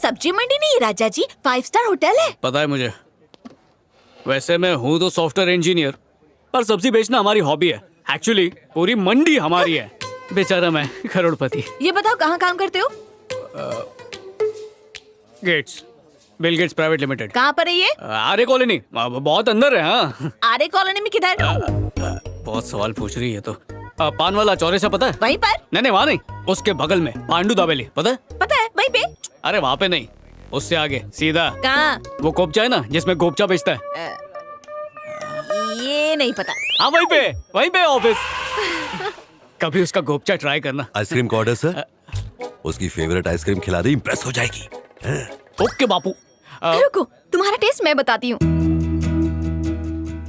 सब्जी मंडी नहीं राजा जी, 5 star hotel है। पता है मुझे। वैसे मैं हूँ तो सॉफ्टवेयर इंजीनियर, पर सब्जी बेचना हमारी हॉबी है। एक्चुअली पूरी मंडी हमारी है। बेचारा मैं करोड़पति। ये बताओ कहाँ काम करते हो? Gates, Bill Gates private limited. कहाँ पर है ये? आर्य कॉलोनी, बहुत अंदर है। हाँ, आर्य कॉलोनी में किधर? बहुत सवाल पूछ रही है तो। पान वाला चौरासा पता है? वहीं पर? नहीं वहाँ नहीं, उसके बगल में पांडू दाबेली पता है? पता है, वहीं पे। अरे वहाँ पे नहीं, उससे आगे सीधा। कहाँ? वो गोपचा है ना जिसमें गोपचा बेचता है। ये नहीं पता। हाँ वहीं पे ऑफिस। कभी उसका गोपचा ट्राई करना। आइसक्रीम का ऑर्डर सर। उसकी फेवरेट आइसक्रीम खिला दे, इम्प्रेस हो जाएगी। ओके बापू। रुको, तुम्हारा टेस्ट मैं बताती हूँ।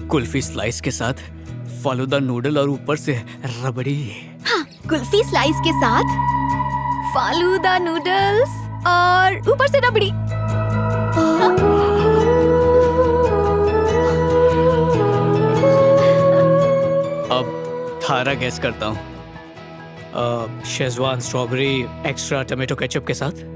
कुल्फी स्लाइस के साथ फालूदा नूडल और ऊपर से रबड़ी। हाँ, कुल्फी स्लाइस के साथ फालूदा नूडल्स और ऊपर से रबड़ी। अब थारा गैस करता हूँ। Schezwan strawberry extra tomato ketchup के साथ।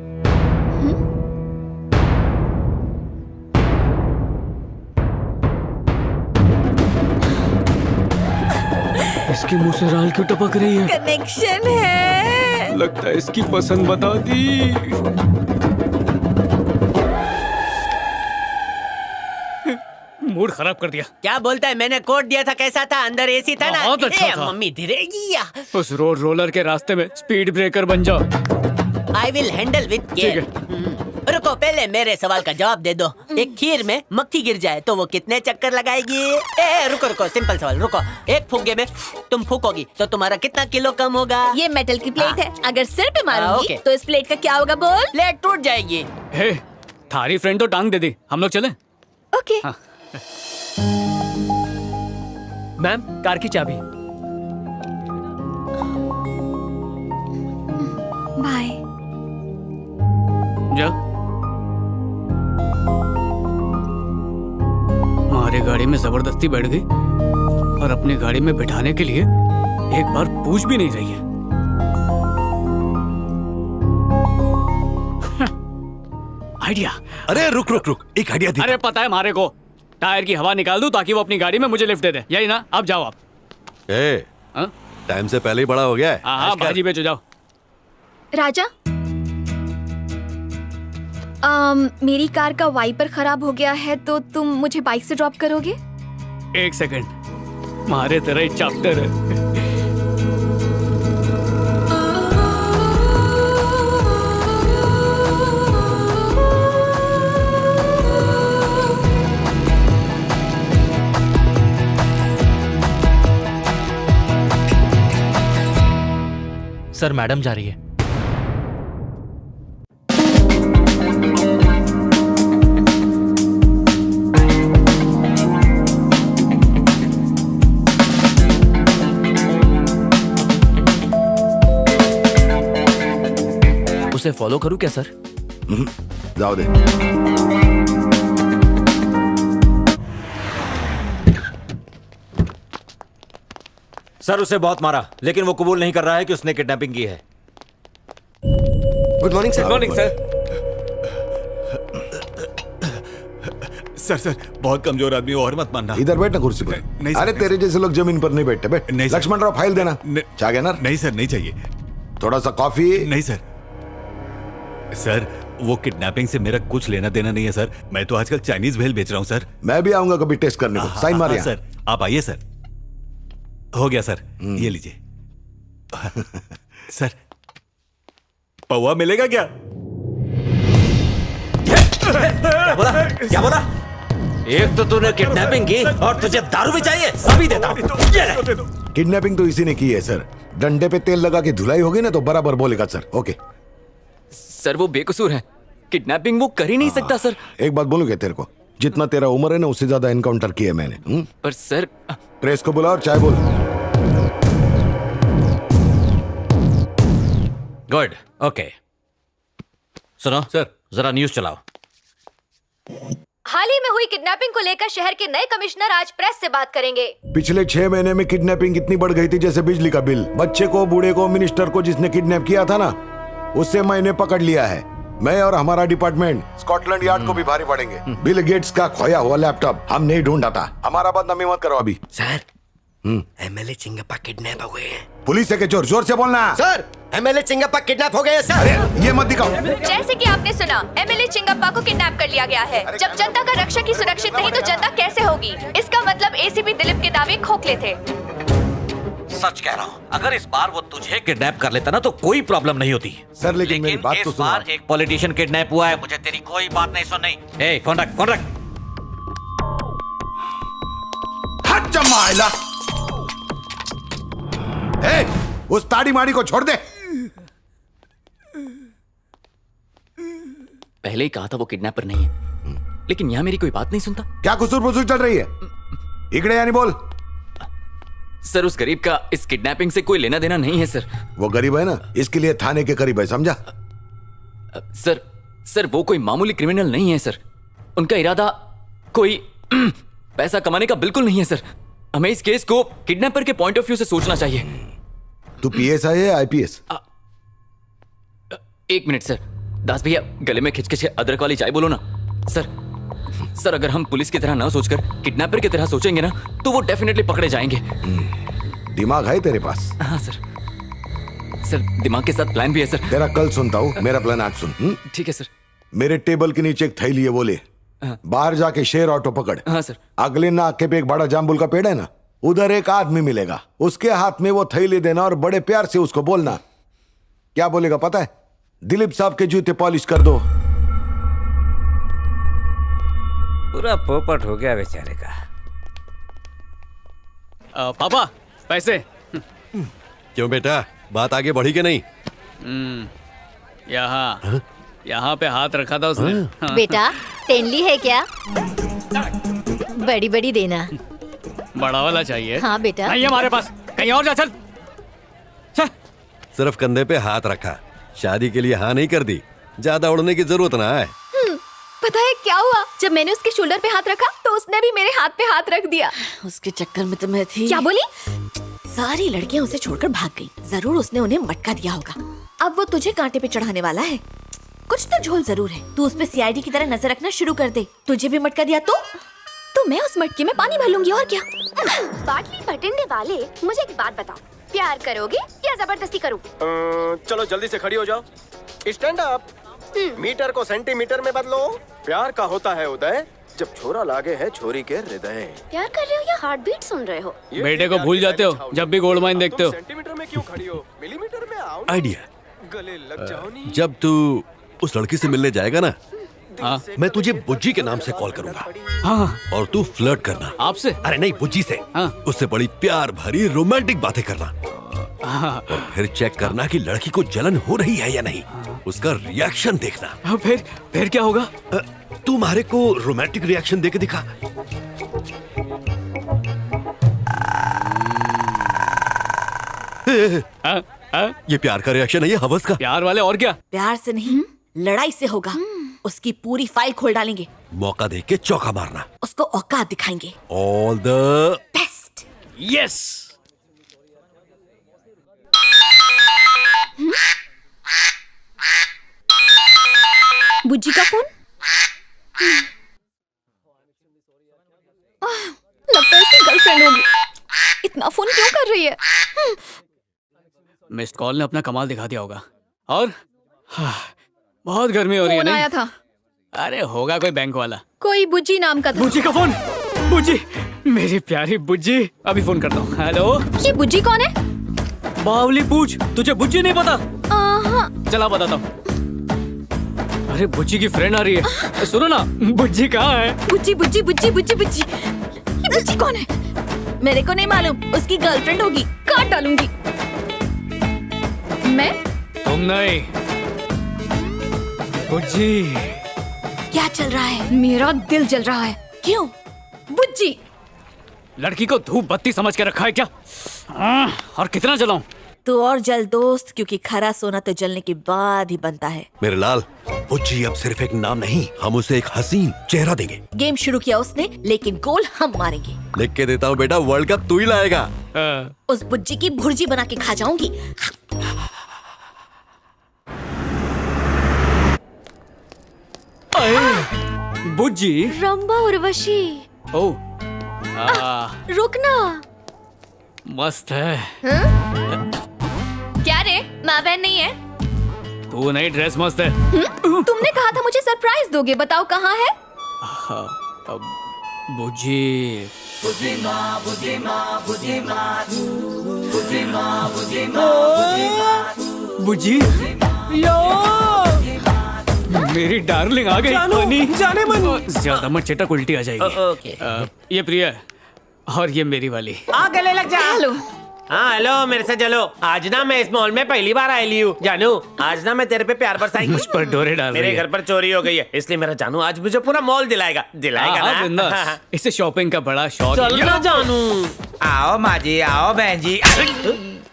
इसके मुंह से राल क्यों टपक रही है? कनेक्शन है। लगता है इसकी पसंद बता दी। मूड खराब कर दिया। क्या बोलता है? मैंने कोड दिया था, कैसा था? अंदर एसी था ना? बहुत अच्छा था। मम्मी धीरेगी या? उस रोड रोलर के रास्ते में स्पीड ब्रेकर बन जाओ। I will handle with care. रुको, पहले मेरे सवाल का जवाब दे दो। एक खीर में मक्खी गिर जाए तो वो कितने चक्कर लगाएगी? रुको, सिंपल सवाल। रुको, एक फुग्गे में तुम फूकोगी तो तुम्हारा कितना किलो कम होगा? ये मेटल की प्लेट है, अगर सिर पे मारूंगी ओके। तो इस प्लेट का क्या होगा बोल? प्लेट टूट जाएगी। हे, थारी फ्रेंड तो टांग दे दी। हम लोग चलें? ओके। हाँ। मैम, कार की चाबी। बाय। जा। हमारी गाड़ी में जबरदस्ती बैठ गई और अपनी गाड़ी में बिठाने के लिए एक बार पूछ भी नहीं रही है। आइडिया। अरे रुक, एक आइडिया दी। अरे पता है हमारे को, टायर की हवा निकाल दूं ताकि वो अपनी गाड़ी में मुझे लिफ्ट दे दे। यही ना? अब जाओ आप। हाँ? टाइम से पहले ही बड़ा हो गया है। हाँ, भाजी बेचो, जाओ। राजा, मेरी कार का वाइपर खराब हो गया है तो तुम मुझे बाइक से ड्रॉप करोगे? एक सेकंड, हमारे तरह ही चैप्टर है। सर, मैडम जा रही है। उसे फॉलो करूं क्या सर? जाओ दे। सर, उसे बहुत मारा, लेकिन वो कबूल नहीं कर रहा है कि उसने किडनैपिंग की है। Good morning sir. Good morning sir. Sir बहुत कमजोर आदमी हो और मत मानना। इधर बैठ ना कुर्सी पर। नहीं सर, अरे तेरे जैसे लोग जमीन पर नहीं बैठते। बैठ। नहीं सर। लक्ष्मण राव, फाइल देना। चाह गया ना? नहीं सर, नहीं चाहिए। थोड़ा सा कॉफी। नहीं सर। सर, वो किडनैपिंग से मेरा कुछ लेना देना नहीं है सर। मैं तो आजकल चाइनीज भेल बेच रहा हूँ सर। मैं भी आऊंगा कभी टेस्ट करने को। साइन मार यहाँ। सर आप आइए सर। हो गया सर, ये लीजिए। सर, पौवा मिलेगा क्या? क्या बोला? एक तो तूने किडनैपिंग की और तुझे दारू भी चाहिए? अभी देता हूं। किडनैपिंग तो इसी ने की है सर। डंडे पे तेल लगा के धुलाई होगी ना तो बराबर बोलेगा सर। ओके सर, वो बेकसूर है। किडनैपिंग वो कर ही नहीं सकता सर। एक बात बोलूं क्या तेरे को? जितना तेरा उम्र है ना उससे ज्यादा एनकाउंटर किए मैंने। पर सर, प्रेस को बुला और चाय बोल। Good, okay. सुनो सर, जरा न्यूज चलाओ। हाल ही में हुई किडनैपिंग को लेकर शहर के नए कमिश्नर आज प्रेस से बात करेंगे। पिछले 6 महीने में किडनैपिंग इतनी बढ़ गई थी जैसे बिजली का बिल। बच्चे को, बूढ़े को, मिनिस्टर को जिसने किडनैप किया था ना, उससे मैंने पकड़ लिया है। मैं और हमारा डिपार्टमेंट स्कॉटलैंड यार्ड को भी भारी पड़ेंगे। बिल गेट्स का खोया हुआ लैपटॉप हम नहीं ढूंढा था। हमारा बदनामी मत करो अभी। सर एमएलए चिंगप्पा किडनैप हो गए हैं। पुलिस है के चोर, जोर से बोलना। सर एमएलए चिंगप्पा किडनैप हो गए हैं सर। अरे ये मत दिखाओ। जैसे कि आपने सुना, एमएलए चिंगप्पा को किडनैप कर लिया गया है। जब जनता का रक्षक ही सुरक्षित नहीं तो जनता कैसे होगी? इसका मतलब एसीपी दिलीप के दावे खोखले थे। सच कह रहा हूँ, अगर इस बार वो तुझे किडनैप कर लेता ना तो कोई प्रॉब्लम नहीं होती। सर लेकिन मेरी बात तो इस बार सुनो। एक पॉलिटिशियन किडनैप हुआ है, मुझे तेरी कोई बात नहीं सुननी। ए फोन रख, फोन रख। हट जमाइला। ए, उस ताड़ी माड़ी को छोड़ दे। पहले ही कहा था वो किडनैपर नहीं है, लेकिन यहाँ मेरी कोई बात नहीं सुनता। क्या कुसूर पुसूर चल रही है? इकड़े यानी बोल। सर उस गरीब का इस किडनैपिंग से कोई लेना देना नहीं है सर। वो गरीब है ना, इसके लिए थाने के करीब है, समझा? सर वो कोई मामूली क्रिमिनल नहीं है सर। उनका इरादा कोई पैसा कमाने का बिल्कुल नहीं है सर। हमें इस केस को किडनैपर के पॉइंट ऑफ व्यू से सोचना चाहिए। तू पीएसआई है आईपीएस? एक मिनट सर। दास भैया गले में खिंच अदरक वाली चाय बोलो ना। सर अगर हम पुलिस की तरह ना सोचकर किडनैपर की तरह सोचेंगे ना तो वो डेफिनेटली पकड़े जाएंगे। दिमाग है तेरे पास? हाँ सर दिमाग के साथ प्लान भी है सर। तेरा कल सुनता हूँ, मेरा प्लान आज सुन। ठीक है सर। मेरे टेबल के नीचे एक थैली है, वो ले। बाहर जाके शेर ऑटो पकड़। हाँ सर। अगले नाके पे एक बड़ा जामुन का पेड़ है ना, उधर एक आदमी मिलेगा, उसके हाथ में वो थैली देना और बड़े प्यार से उसको बोलना। क्या बोलेगा पता है? दिलीप साहब के जूते पॉलिश कर दो। पूरा पोपट हो गया बेचारे का। पापा पैसे। क्यों बेटा, बात आगे बढ़ी कि नहीं? यहाँ पे हाथ रखा था उसने। हाँ। बेटा तेनली है क्या? बड़ी बड़ी देना। बड़ा वाला चाहिए। हाँ बेटा। नहीं हमारे पास, कहीं और जा चल। सिर्फ कंधे पे हाथ रखा, शादी के लिए हाँ नहीं कर दी। ज्यादा उड़ने की जरूरत ना है। पता है क्या हुआ? जब मैंने उसके शोल्डर पे हाथ रखा तो उसने भी मेरे हाथ पे हाथ रख दिया। उसके चक्कर में तो मैं थी। क्या बोली? सारी लड़कियां उसे छोड़कर भाग गई। जरूर उसने उन्हें मटका दिया होगा। अब वो तुझे कांटे पे चढ़ाने वाला है। कुछ तो झोल जरूर है। तू उस पे सीआईडी की तरह नजर रखना शुरू कर दे। तुझे भी मटका दिया तो मैं उस मटके में पानी भर लूंगी और क्या। बाटली भटिंडे वाले, मुझे एक बात बताओ, प्यार करोगे या जबरदस्ती करूं? चलो जल्दी से खड़ी हो जाओ। Stand up. मीटर को सेंटीमीटर में बदलो। प्यार का होता है उदय जब छोरा लागे है छोरी के हृदय। प्यार कर रहे हो या हार्ट बीट सुन रहे हो? बेटे को भूल जाते हो जब भी गोल्ड माइन देखते हो। सेंटीमीटर में क्यों खड़ी हो? मिलीमीटर में आओ। आइडिया, गले लग जाओ नी। जब तू उस लड़की से मिलने जाएगा ना, हाँ। मैं तुझे बुज्जी के नाम से कॉल करूंगा। हाँ। और तू फ्लर्ट करना। आपसे? अरे नहीं, बुज्जी से। हाँ। उससे बड़ी प्यार भरी रोमांटिक बातें करना। हाँ। और फिर चेक करना कि लड़की को जलन हो रही है या नहीं। उसका रिएक्शन देखना। फिर क्या होगा? तू मारे को रोमांटिक रिएक्शन देके दिखा। ये प्यार का रिएक्शन है, ये हवस का। प्यार वाले और क्या? प्यार से नहीं लड़ाई से होगा। उसकी पूरी फाइल खोल डालेंगे। मौका देख के चौका मारना। उसको औकात दिखाएंगे। All the best. यस। बुज्जी का फोन। लगता है इसकी गर्लफ्रेंड होगी। इतना फोन क्यों कर रही है? मिस्ड कॉल ने अपना कमाल दिखा दिया होगा। और बहुत गर्मी हो रही है फोन नहीं? आया था। अरे होगा कोई बैंक वाला। कोई बुज्जी नाम का था। बुज्जी का फोन। बुज्जी, मेरी प्यारी बुज्जी। अभी फोन करता हूँ। हेलो। ये बुज्जी कौन है? बावली पूछ, तुझे बुज्जी नहीं पता? चला बताता हूँ। अरे बुज्जी की फ्रेंड आ रही है। सुनो ना, बुज्जी कहाँ है? बुज्जी बुज्जी बुज्जी बुज्जी बुज्जी। ये बुज्जी कौन है? मेरे को नहीं मालूम। उसकी गर्लफ्रेंड होगी। काट डालूंगी मैं। तुम नहीं, बुज्जी। क्या चल रहा है? मेरा दिल जल रहा है। क्यों? बुज्जी। लड़की को धूप बत्ती समझ के रखा है क्या? और कितना जलाऊं? तो और जल दोस्त, क्योंकि खरा सोना तो जलने के बाद ही बनता है। मेरे लाल, बुज्जी अब सिर्फ एक नाम नहीं, हम उसे एक हसीन चेहरा देंगे। गेम शुरू किया उसने, लेकिन गोल हम मारेंगे। लिख के देता हूँ बेटा, वर्ल्ड कप तू ही लाएगा। उस बुज्जी की भुर्जी बना के खा जाऊंगी। बुज्जी। रंबा उर्वशी। ओ रुकना। मस्त है। क्या रे, माँ बहन नहीं है? तू नई ड्रेस मस्त है। तुमने कहा था मुझे सरप्राइज दोगे, बताओ कहाँ है? बुज्जी। बुज्जी मेरी डार्लिंग आ गई। जानू, जाने मन। ज्यादा मत चटक, उल्टी आ जाएगी। ओके। ये प्रिया है और ये मेरी वाली। आ गले लग जा। हेलो। हाँ हेलो, मेरे से चलो। आज ना मैं इस मॉल में पहली बार आई हूँ। जानू, आज ना मैं तेरे पे प्यार बरसाएंगी। मुझ पर डोरे डाल रही मेरे है। घर पर चोरी हो गई है, इसलिए मेरा जानू आज मुझे पूरा मॉल दिलाएगा हाँ, बिंदास। ना। इसे शॉपिंग का बड़ा शौक चल है। ना जानू। आओ माँ जी, आओ बहन जी।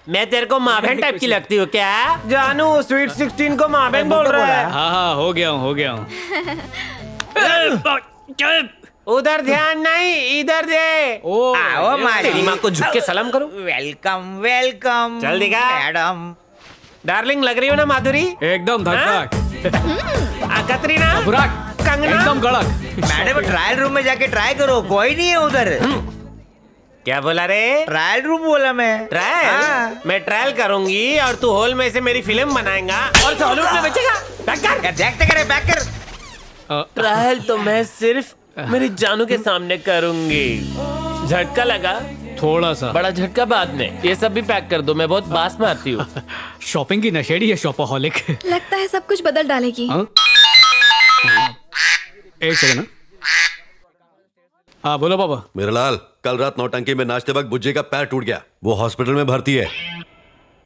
मैं तेरे को माँ बहन टाइप की लगती हूँ क्या? जानू स्वीट 16 को माँ बहन बोल रहा है। हाँ हाँ, हो गया हूँ। उधर ध्यान नहीं, इधर दे। आओ माँ तेरी जी। माँ को झुक के सलाम करूं। Welcome welcome. चल दिखा। मैडम। डार्लिंग लग रही हो ना माधुरी? एकदम धक कतरीना, कंगना, एकदम कड़क। मैडम ट्रायल रूम में जाके ट्राई करो, कोई नहीं है उधर। क्या बोला रे? ट्रायल रूम बोला मैं। ट्रायल? हाँ। मैं ट्रायल करूंगी और तू हॉल में से मेरी फिल्म बनाएगा और हॉलीवुड में बेचेगा। बैक कर। देखते करे, बैक कर। ट्रायल तो मैं सिर्फ मेरी जानू के सामने करूंगी। झटका लगा? थोड़ा सा। बड़ा झटका बाद में। ये सब भी पैक कर दो, मैं बहुत बास मारती हूँ। शॉपिंग की नशेड़ी है, शॉपaholic। लगता है सब कुछ बदल डालेगी। हाँ? एक सेकंड। हाँ बोलो पापा। मेरा लाल, कल रात नौटंकी में नाचते वक्त बुज्जी का पैर टूट गया, वो हॉस्पिटल में भर्ती है।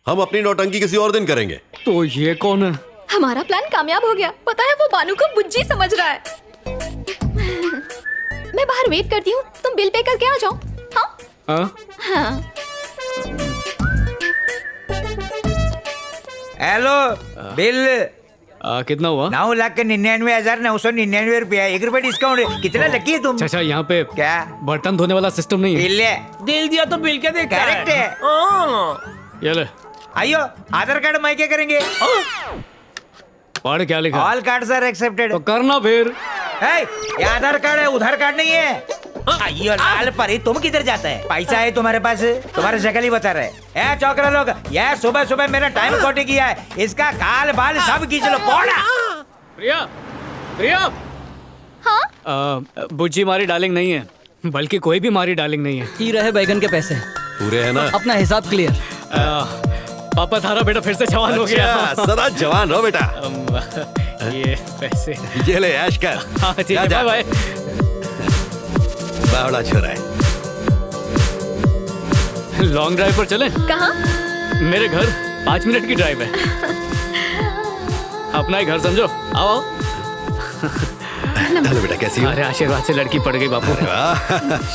हम अपनी नौटंकी किसी और दिन करेंगे। तो ये कौन है? हमारा प्लान कामयाब हो गया। पता है वो बानू को बुज्जी समझ रहा है। मैं बाहर वेट करती हूँ, तुम बिल पे करके आ जाओ। हाँ? हाँ। हेलो, बिल कितना हुआ? 9,99,999 रुपया। 1 रुपया डिस्काउंट। कितना लकी है तुम? चाचा यहाँ पे क्या बर्तन धोने वाला सिस्टम नहीं है। बिल ले। दिल दिया तो बिल क्या देखता है? करेक्ट है। ये ले। आइयो, आधार कार्ड मैं क्या करेंगे? पढ़ क्या लिखा? All cards are accepted. तो करना फिर। ये आधार कार्ड है, उधार कार्ड नहीं है। आइयो लाल परी, तुम किधर जाता है? पैसा है तुम्हारे पास? तुम्हारे शक्ल ही बता रहे। चौकरा लोग, यार सुबह सुबह मेरा टाइम खोटी किया है। इसका काल बाल सब खींच लो। प्रिया, प्रिया। हाँ? बुज्जी मारी डार्लिंग नहीं है, बल्कि कोई भी मारी डार्लिंग नहीं है। ही रहे बैगन के पैसे, पूरे है ना? अपना हिसाब क्लियर। पापा थारा बेटा फिर से जवान हो गया। अच्छा, सदा जवान हो बेटा। ये पैसे ये ले ऐश कर। हाँ ठीक है, बाय बाय। बावड़ा छोरा है। लॉन्ग ड्राइव पर चलें? कहाँ? मेरे घर 5 मिनट की ड्राइव है। अपना ही घर समझो। आओ। हेलो बेटा, कैसी हो? अरे आशीर्वाद से लड़की पड़ गई बापू।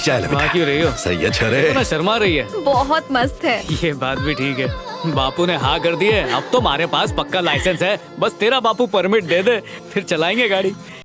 चल वहाँ क्यों रही हो? सही है छोरे। ना शर्मा रही है। बहुत मस्त है। ये बात भी ठीक है, बापू ने हाँ कर दी है। अब तो हमारे पास पक्का लाइसेंस है, बस तेरा बापू परमिट दे दे, फिर चलाएंगे गाड़ी।